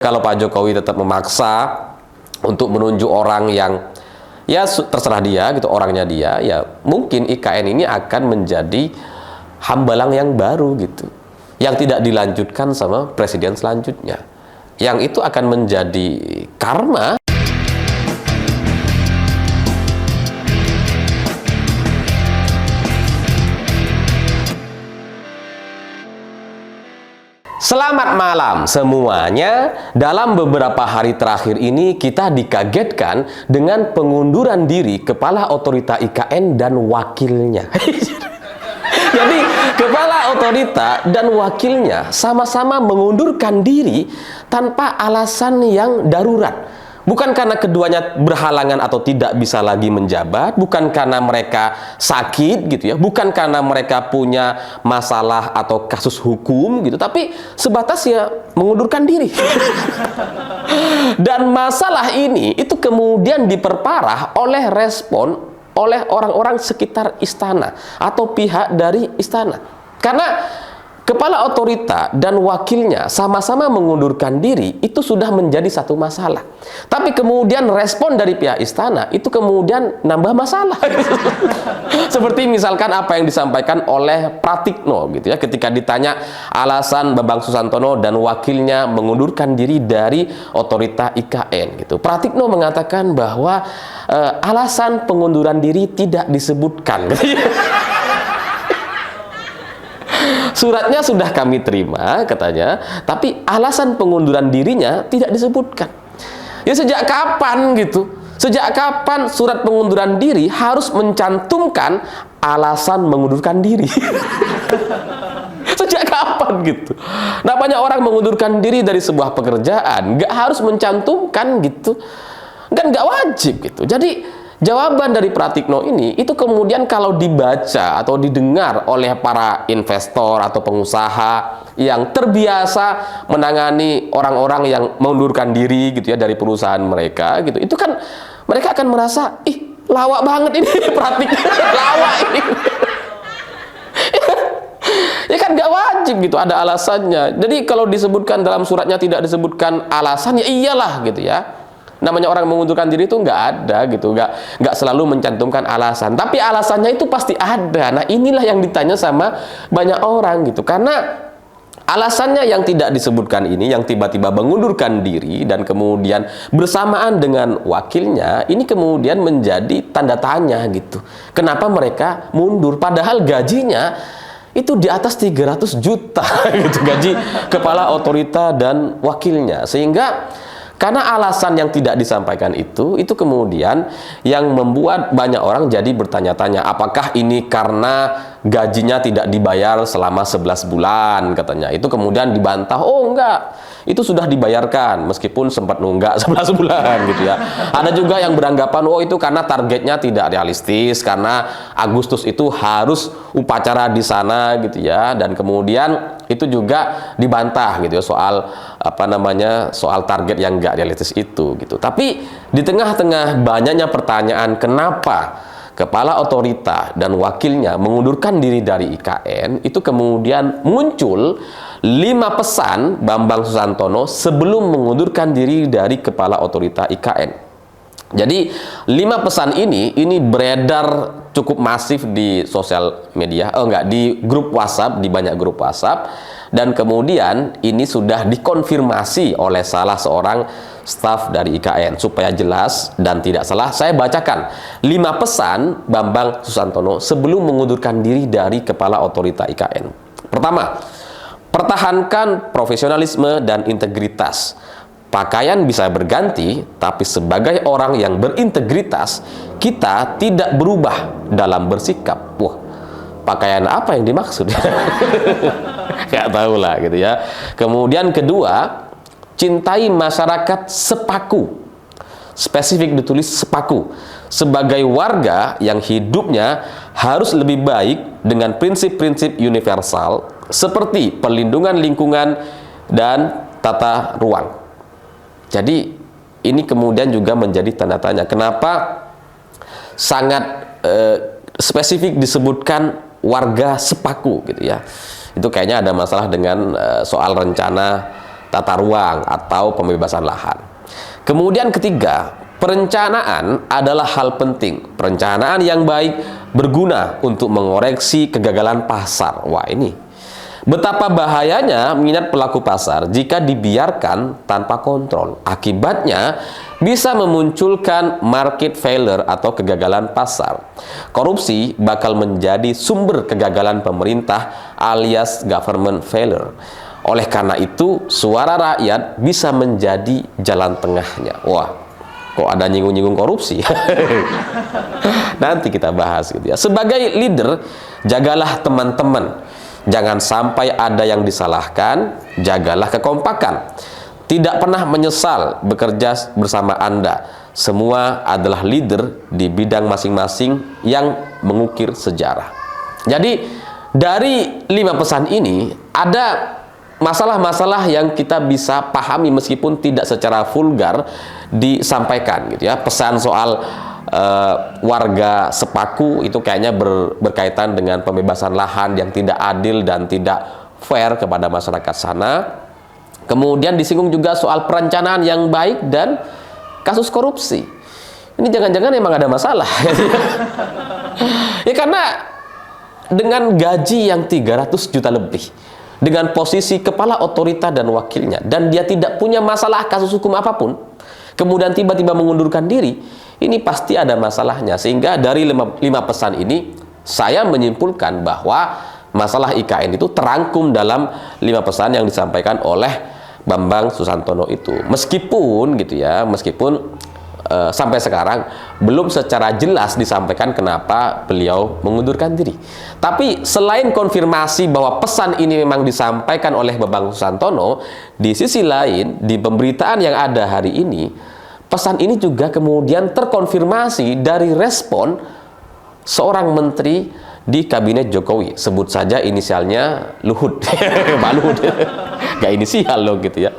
Kalau Pak Jokowi tetap memaksa untuk menunjuk orang yang ya terserah dia gitu, orangnya dia, ya mungkin IKN ini akan menjadi hambalang yang baru gitu, yang tidak dilanjutkan sama presiden selanjutnya, yang itu akan menjadi karma. Selamat malam semuanya. Dalam beberapa hari terakhir ini kita dikagetkan dengan pengunduran diri Kepala Otorita IKN dan wakilnya. Jadi Kepala Otorita dan wakilnya sama-sama mengundurkan diri tanpa alasan yang darurat. Bukan karena keduanya berhalangan atau tidak bisa lagi menjabat, bukan karena mereka sakit gitu ya, bukan karena mereka punya masalah atau kasus hukum gitu, tapi sebatas ya mengundurkan diri. Dan masalah ini itu kemudian diperparah oleh respon oleh orang-orang sekitar istana atau pihak dari istana. Karena Kepala Otorita dan wakilnya sama-sama mengundurkan diri, itu sudah menjadi satu masalah. Tapi kemudian respon dari pihak istana itu kemudian nambah masalah. Seperti misalkan apa yang disampaikan oleh Pratikno gitu ya, ketika ditanya alasan Bambang Susantono dan wakilnya mengundurkan diri dari Otorita IKN gitu. Pratikno mengatakan bahwa alasan pengunduran diri tidak disebutkan. Suratnya sudah kami terima, katanya, tapi alasan pengunduran dirinya tidak disebutkan. Ya sejak kapan gitu? Sejak kapan surat pengunduran diri harus mencantumkan alasan mengundurkan diri? Sejak kapan gitu? Nah, banyak orang mengundurkan diri dari sebuah pekerjaan, nggak harus mencantumkan gitu. Kan nggak wajib gitu. Jadi jawaban dari Pratikno ini itu kemudian kalau dibaca atau didengar oleh para investor atau pengusaha yang terbiasa menangani orang-orang yang mengundurkan diri gitu ya dari perusahaan mereka gitu, itu kan mereka akan merasa, ih lawak banget ini Pratikno, lawak ini. Ya kan nggak wajib gitu, ada alasannya. Jadi kalau disebutkan dalam suratnya tidak disebutkan alasan, ya iyalah gitu ya. Namanya orang mengundurkan diri itu nggak ada gitu, nggak selalu mencantumkan alasan, tapi alasannya itu pasti ada. Nah, inilah yang ditanya sama banyak orang gitu, karena alasannya yang tidak disebutkan ini, yang tiba-tiba mengundurkan diri dan kemudian bersamaan dengan wakilnya, ini kemudian menjadi tanda tanya gitu. Kenapa mereka mundur padahal gajinya itu di atas 300 juta gitu, gaji Kepala Otorita dan wakilnya. Sehingga karena alasan yang tidak disampaikan itu kemudian yang membuat banyak orang jadi bertanya-tanya, apakah ini karena gajinya tidak dibayar selama 11 bulan katanya. Itu kemudian dibantah, oh enggak, itu sudah dibayarkan meskipun sempat nunggak 11 bulan gitu ya. Ada juga yang beranggapan, oh itu karena targetnya tidak realistis, karena Agustus itu harus upacara di sana gitu ya. Dan kemudian itu juga dibantah gitu ya, soal soal target yang nggak realistis itu gitu. Tapi di tengah-tengah banyaknya pertanyaan kenapa Kepala Otorita dan wakilnya mengundurkan diri dari IKN, itu kemudian muncul 5 pesan Bambang Susantono sebelum mengundurkan diri dari Kepala Otorita IKN. Jadi 5 pesan ini beredar cukup masif di sosial media, di grup WhatsApp, di banyak grup WhatsApp, dan kemudian ini sudah dikonfirmasi oleh salah seorang staf dari IKN. Supaya jelas dan tidak salah, saya bacakan 5 pesan Bambang Susantono sebelum mengundurkan diri dari Kepala Otorita IKN. Pertama, pertahankan profesionalisme dan integritas. Pakaian bisa berganti, tapi sebagai orang yang berintegritas, kita tidak berubah dalam bersikap. Wah, pakaian apa yang dimaksud? Nggak tahu lah gitu ya. Kemudian kedua, cintai masyarakat sepaku. Spesifik ditulis sepaku. Sebagai warga yang hidupnya harus lebih baik dengan prinsip-prinsip universal seperti perlindungan lingkungan dan tata ruang. Jadi ini kemudian juga menjadi tanda tanya, kenapa sangat spesifik disebutkan warga sepaku gitu ya. Itu kayaknya ada masalah dengan soal rencana tata ruang atau pembebasan lahan. Kemudian ketiga, perencanaan adalah hal penting. Perencanaan yang baik berguna untuk mengoreksi kegagalan pasar. Wah, ini betapa bahayanya minat pelaku pasar jika dibiarkan tanpa kontrol. Akibatnya bisa memunculkan market failure atau kegagalan pasar. Korupsi bakal menjadi sumber kegagalan pemerintah alias government failure. Oleh karena itu, suara rakyat bisa menjadi jalan tengahnya. Wah, kok ada nyinggung-nyinggung korupsi? Nanti kita bahas gitu ya. Sebagai leader, jagalah teman-teman. Jangan sampai ada yang disalahkan, jagalah kekompakan. Tidak pernah menyesal bekerja bersama Anda. Semua adalah leader di bidang masing-masing yang mengukir sejarah. Jadi, dari 5 pesan ini, ada masalah-masalah yang kita bisa pahami meskipun tidak secara vulgar disampaikan gitu ya. Pesan soal warga sepaku itu kayaknya berkaitan dengan pembebasan lahan yang tidak adil dan tidak fair kepada masyarakat sana. Kemudian disinggung juga soal perencanaan yang baik dan kasus korupsi. Ini jangan-jangan emang ada masalah gitu ya. Ya karena dengan gaji yang 300 juta lebih, dengan posisi kepala otorita dan wakilnya, dan dia tidak punya masalah kasus hukum apapun, kemudian tiba-tiba mengundurkan diri, ini pasti ada masalahnya. Sehingga dari 5 pesan ini, saya menyimpulkan bahwa masalah IKN itu terangkum dalam 5 pesan yang disampaikan oleh Bambang Susantono itu. Meskipun gitu ya, meskipun sampai sekarang belum secara jelas disampaikan kenapa beliau mengundurkan diri. Tapi selain konfirmasi bahwa pesan ini memang disampaikan oleh Bambang Susantono, di sisi lain di pemberitaan yang ada hari ini, pesan ini juga kemudian terkonfirmasi dari respon seorang menteri di kabinet Jokowi. Sebut saja inisialnya Luhut. Pak Luhut. Gak inisial loh gitu ya.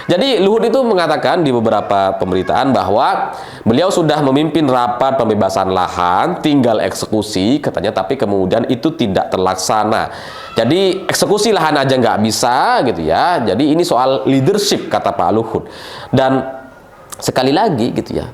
Jadi Luhut itu mengatakan di beberapa pemberitaan bahwa beliau sudah memimpin rapat pembebasan lahan, tinggal eksekusi katanya, tapi kemudian itu tidak terlaksana. Jadi eksekusi lahan aja nggak bisa gitu ya. Jadi ini soal leadership kata Pak Luhut. Dan sekali lagi gitu ya,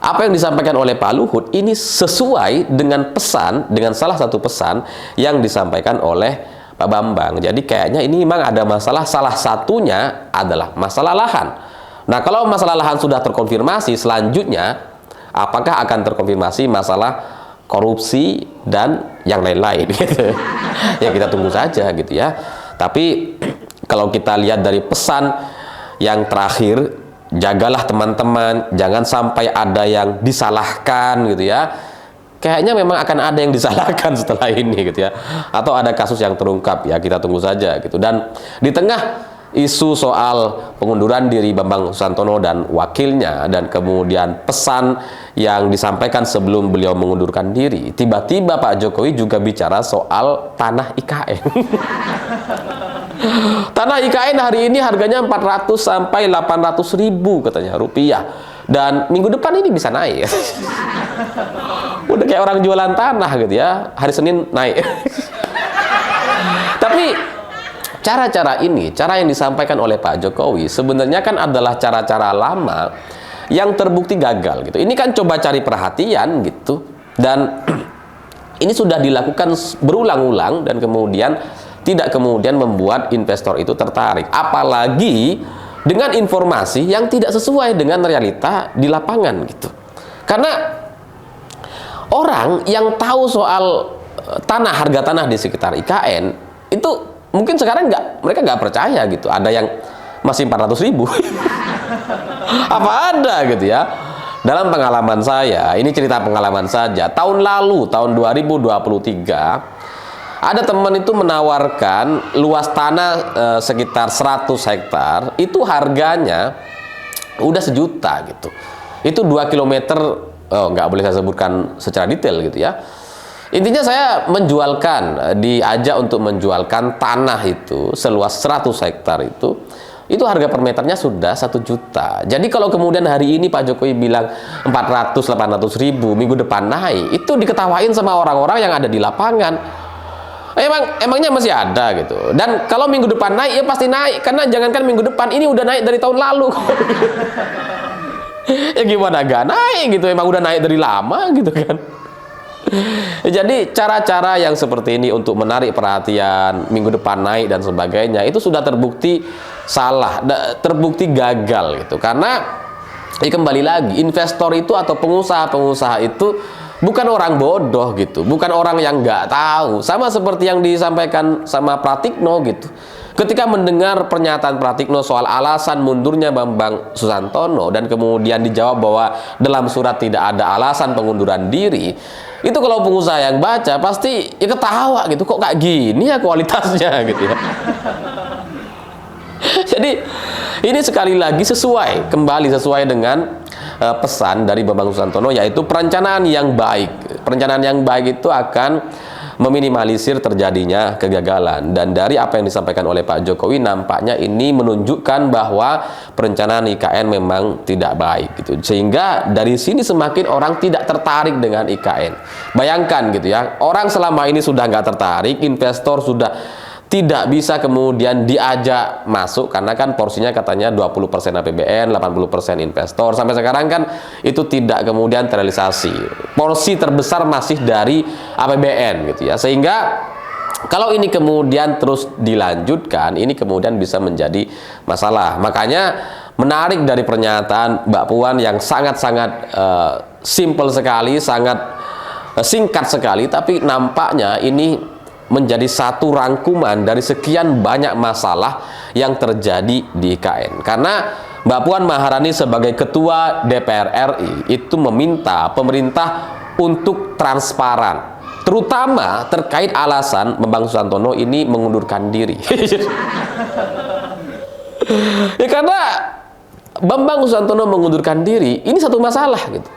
apa yang disampaikan oleh Pak Luhut ini sesuai dengan pesan, dengan salah satu pesan yang disampaikan oleh Pak Bambang. Jadi kayaknya ini memang ada masalah, salah satunya adalah masalah lahan. Nah, kalau masalah lahan sudah terkonfirmasi, selanjutnya apakah akan terkonfirmasi masalah korupsi dan yang lain-lain gitu. Ya kita tunggu saja gitu ya. Tapi kalau kita lihat dari pesan yang terakhir, jagalah teman-teman, jangan sampai ada yang disalahkan gitu ya. Kayaknya memang akan ada yang disalahkan setelah ini gitu ya. Atau ada kasus yang terungkap, ya kita tunggu saja gitu. Dan di tengah isu soal pengunduran diri Bambang Susantono dan wakilnya, dan kemudian pesan yang disampaikan sebelum beliau mengundurkan diri, tiba-tiba Pak Jokowi juga bicara soal tanah IKN. Tanah IKN hari ini harganya 400 sampai 800 ribu katanya rupiah. Dan minggu depan ini bisa naik. Udah kayak orang jualan tanah gitu ya. Hari Senin naik. Tapi cara-cara ini, cara yang disampaikan oleh Pak Jokowi sebenarnya kan adalah cara-cara lama yang terbukti gagal gitu. Ini kan coba cari perhatian gitu. Dan ini sudah dilakukan berulang-ulang dan kemudian tidak kemudian membuat investor itu tertarik. Apalagi dengan informasi yang tidak sesuai dengan realita di lapangan gitu. Karena orang yang tahu soal tanah, harga tanah di sekitar IKN itu mungkin sekarang mereka nggak percaya gitu. Ada yang masih 400 ribu. Apa ada gitu ya. Dalam pengalaman saya, ini cerita pengalaman saja. Tahun lalu, tahun 2023, ada teman itu menawarkan luas tanah sekitar 100 hektar, itu harganya udah 1 juta gitu. Itu 2 kilometer, nggak boleh saya sebutkan secara detail gitu ya. Intinya saya menjualkan, diajak untuk menjualkan tanah itu seluas 100 hektar itu harga per meternya sudah 1 juta. Jadi kalau kemudian hari ini Pak Jokowi bilang 400-800 ribu, minggu depan naik, itu diketawain sama orang-orang yang ada di lapangan. Emangnya masih ada gitu. Dan kalau minggu depan naik ya pasti naik, karena jangankan minggu depan, ini udah naik dari tahun lalu. Ya gimana gak naik gitu, emang udah naik dari lama gitu kan. Jadi cara-cara yang seperti ini untuk menarik perhatian, minggu depan naik dan sebagainya, itu sudah terbukti salah, terbukti gagal gitu. Karena kembali lagi, investor itu atau pengusaha-pengusaha itu bukan orang bodoh gitu, bukan orang yang nggak tahu. Sama seperti yang disampaikan sama Pratikno gitu. Ketika mendengar pernyataan Pratikno soal alasan mundurnya Bambang Susantono dan kemudian dijawab bahwa dalam surat tidak ada alasan pengunduran diri, itu kalau pengusaha yang baca pasti ya ketawa gitu, kok kayak gini ya kualitasnya gitu ya. Jadi ini sekali lagi kembali sesuai dengan pesan dari Bambang Susantono, yaitu perencanaan yang baik. Perencanaan yang baik itu akan meminimalisir terjadinya kegagalan. Dan dari apa yang disampaikan oleh Pak Jokowi, nampaknya ini menunjukkan bahwa perencanaan IKN memang tidak baik gitu. Sehingga dari sini semakin orang tidak tertarik dengan IKN. Bayangkan gitu ya, orang selama ini sudah nggak tertarik, investor sudah tidak bisa kemudian diajak masuk karena kan porsinya katanya 20% APBN, 80% investor. Sampai sekarang kan itu tidak kemudian terrealisasi. Porsi terbesar masih dari APBN gitu ya. Sehingga kalau ini kemudian terus dilanjutkan, ini kemudian bisa menjadi masalah. Makanya menarik dari pernyataan Mbak Puan yang sangat-sangat simple sekali, sangat singkat sekali, tapi nampaknya ini menjadi satu rangkuman dari sekian banyak masalah yang terjadi di IKN. Karena Mbak Puan Maharani sebagai Ketua DPR RI itu meminta pemerintah untuk transparan, terutama terkait alasan Bambang Susantono ini mengundurkan diri. Ya karena Bambang Susantono mengundurkan diri ini satu masalah gitu.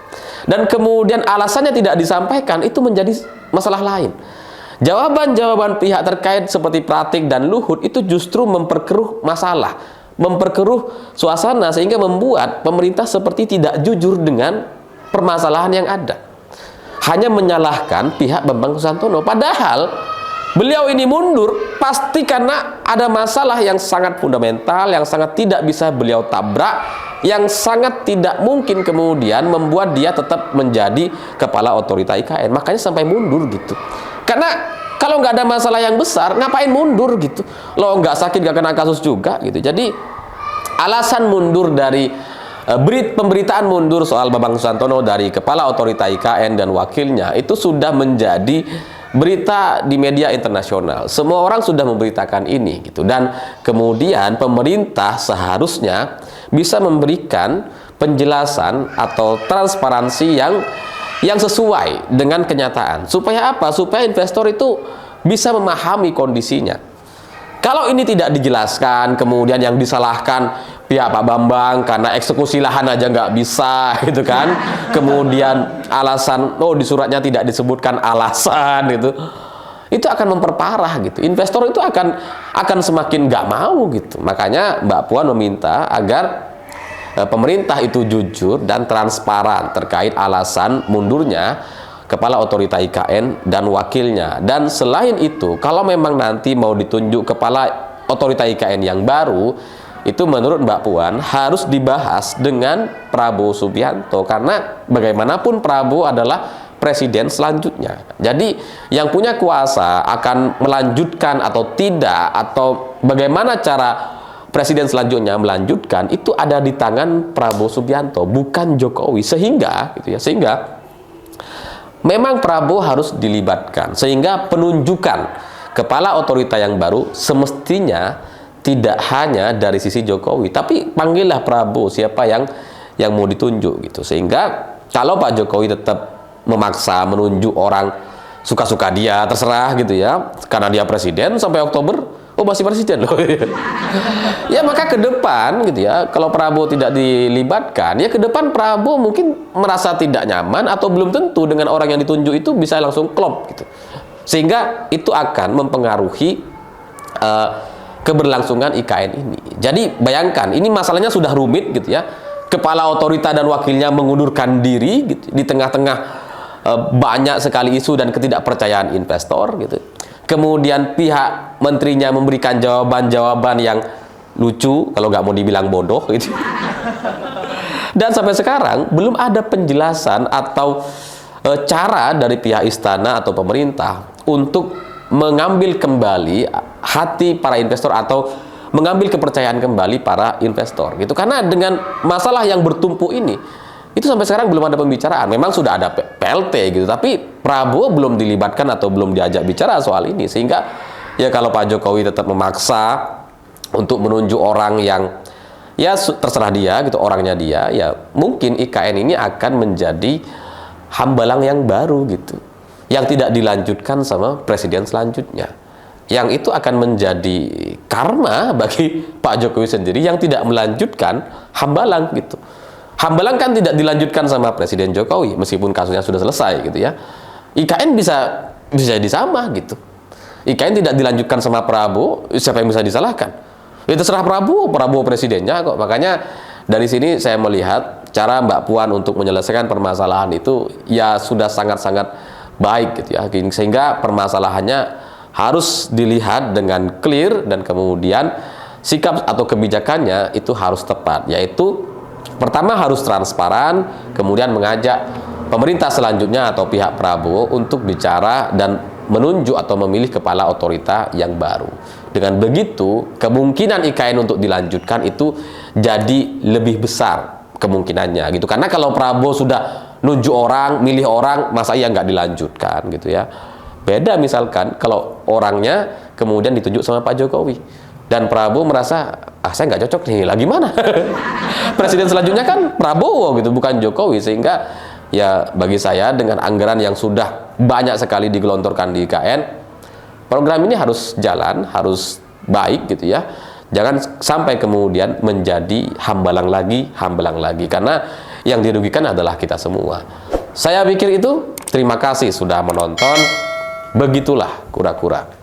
Dan kemudian alasannya tidak disampaikan, itu menjadi masalah lain. Jawaban-jawaban pihak terkait seperti Pratik dan Luhut itu justru memperkeruh masalah, memperkeruh suasana, sehingga membuat pemerintah seperti tidak jujur dengan permasalahan yang ada. Hanya menyalahkan pihak Bambang Susantono, padahal beliau ini mundur pasti karena ada masalah yang sangat fundamental, yang sangat tidak bisa beliau tabrak, yang sangat tidak mungkin kemudian membuat dia tetap menjadi kepala otorita IKN. Makanya sampai mundur gitu. Karena kalau nggak ada masalah yang besar, ngapain mundur gitu? Lo nggak sakit, nggak kena kasus juga gitu. Jadi alasan mundur dari pemberitaan mundur soal Bambang Susantono dari kepala otorita IKN dan wakilnya itu sudah menjadi berita di media internasional. Semua orang sudah memberitakan ini gitu. Dan kemudian pemerintah seharusnya bisa memberikan penjelasan atau transparansi yang sesuai dengan kenyataan. Supaya apa? Supaya investor itu bisa memahami kondisinya. Kalau ini tidak dijelaskan, kemudian yang disalahkan pihak Pak Bambang karena eksekusi lahan aja nggak bisa, gitu kan. Kemudian alasan, oh di suratnya tidak disebutkan alasan, itu akan memperparah gitu. Investor itu akan semakin nggak mau gitu. Makanya Mbak Puan meminta agar pemerintah itu jujur dan transparan terkait alasan mundurnya kepala otorita IKN dan wakilnya. Dan selain itu, kalau memang nanti mau ditunjuk kepala otorita IKN yang baru, itu menurut Mbak Puan harus dibahas dengan Prabowo Subianto, karena bagaimanapun Prabowo adalah presiden selanjutnya. Jadi yang punya kuasa akan melanjutkan atau tidak, atau bagaimana cara presiden selanjutnya melanjutkan, itu ada di tangan Prabowo Subianto, bukan Jokowi. Sehingga memang Prabowo harus dilibatkan, sehingga penunjukan kepala otorita yang baru semestinya tidak hanya dari sisi Jokowi, tapi panggillah Prabowo siapa yang mau ditunjuk gitu. Sehingga kalau Pak Jokowi tetap memaksa menunjuk orang suka-suka dia, terserah gitu ya, karena dia presiden sampai Oktober, oh masih presiden loh. Ya maka ke depan gitu ya, kalau Prabowo tidak dilibatkan, ya ke depan Prabowo mungkin merasa tidak nyaman, atau belum tentu dengan orang yang ditunjuk itu bisa langsung klop gitu. Sehingga itu akan mempengaruhi keberlangsungan IKN ini. Jadi bayangkan, ini masalahnya sudah rumit gitu ya. Kepala otorita dan wakilnya mengundurkan diri gitu, di tengah-tengah banyak sekali isu dan ketidakpercayaan investor gitu. kemudian pihak menterinya memberikan jawaban-jawaban yang lucu, kalau nggak mau dibilang bodoh gitu. Dan sampai sekarang belum ada penjelasan atau cara dari pihak istana atau pemerintah untuk mengambil kembali hati para investor atau mengambil kepercayaan kembali para investor gitu. Karena dengan masalah yang bertumpuk ini, itu sampai sekarang belum ada pembicaraan. Memang sudah ada PLT gitu, tapi Prabowo belum dilibatkan atau belum diajak bicara soal ini. Sehingga ya kalau Pak Jokowi tetap memaksa untuk menunjuk orang yang ya terserah dia gitu, orangnya dia, ya mungkin IKN ini akan menjadi hambalang yang baru gitu, yang tidak dilanjutkan sama presiden selanjutnya. Yang itu akan menjadi karma bagi Pak Jokowi sendiri yang tidak melanjutkan hambalang gitu. Hambalang kan tidak dilanjutkan sama Presiden Jokowi meskipun kasusnya sudah selesai gitu ya. IKN bisa jadi sama gitu. IKN tidak dilanjutkan sama Prabowo, siapa yang bisa disalahkan? Ya terserah Prabowo presidennya kok. Makanya dari sini saya melihat cara Mbak Puan untuk menyelesaikan permasalahan itu ya sudah sangat-sangat baik gitu ya. Sehingga permasalahannya harus dilihat dengan clear dan kemudian sikap atau kebijakannya itu harus tepat, yaitu pertama harus transparan, kemudian mengajak pemerintah selanjutnya atau pihak Prabowo untuk bicara dan menunjuk atau memilih kepala otorita yang baru. Dengan begitu, kemungkinan IKN untuk dilanjutkan itu jadi lebih besar kemungkinannya gitu. Karena kalau Prabowo sudah nunjuk orang, milih orang, masa iya nggak dilanjutkan gitu ya. Beda misalkan kalau orangnya kemudian ditunjuk sama Pak Jokowi dan Prabowo merasa saya nggak cocok nih, lagi mana? Presiden selanjutnya kan Prabowo gitu, bukan Jokowi. Sehingga ya bagi saya dengan anggaran yang sudah banyak sekali digelontorkan di IKN, program ini harus jalan, harus baik gitu ya. Jangan sampai kemudian menjadi hambalang lagi, karena yang dirugikan adalah kita semua. Saya pikir itu. Terima kasih sudah menonton. Begitulah kura-kura.